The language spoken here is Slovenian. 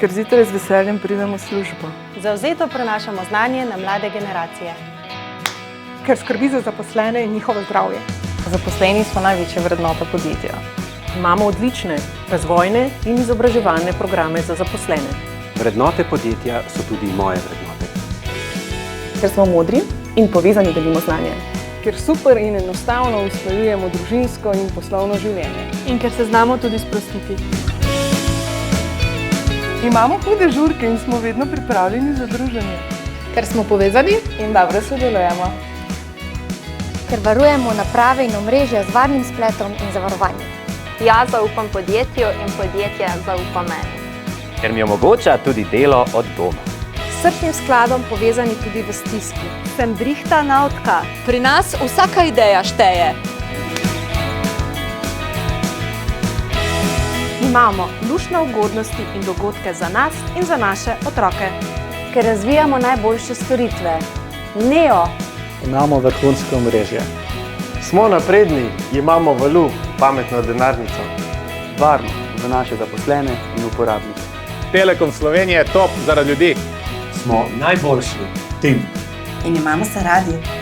Ker zjutraj z veseljem pridemo v službo. Zavzeto prenašamo znanje na mlade generacije. Ker skrbi za zaposlene in njihovo zdravje. Zaposleni smo največja vrednota podjetja. Imamo odlične razvojne in izobraževalne programe za zaposlene. Vrednote podjetja so tudi moje vrednote. Ker smo modri in povezani delimo znanje. Ker super in enostavno usklajujemo družinsko in poslovno življenje. In ker se znamo tudi sprostiti. Imamo hude žurke in smo vedno pripravljeni za druženje. Ker smo povezani In dobro sodelujemo. Ker varujemo naprave in omrežja z varnim spletom in zavarovanjem. Jaz zaupam podjetju in podjetje zaupa meni. Ker mi omogoča tudi delo od doma. S srčnim skladom povezani tudi v stiski. Sem drihta nautka. Pri nas vsaka ideja šteje. Imamo luštne ugodnosti in dogodke za nas in za naše otroke. Ker razvijamo najboljše storitve. Neo. Imamo vrhunsko omrežje. Smo napredni, imamo Valu, pametno denarnico. Varno za naše zaposlene in uporabnike. Telekom Slovenije je top zaradi ljudi. Smo najboljši tim. In imamo se radi.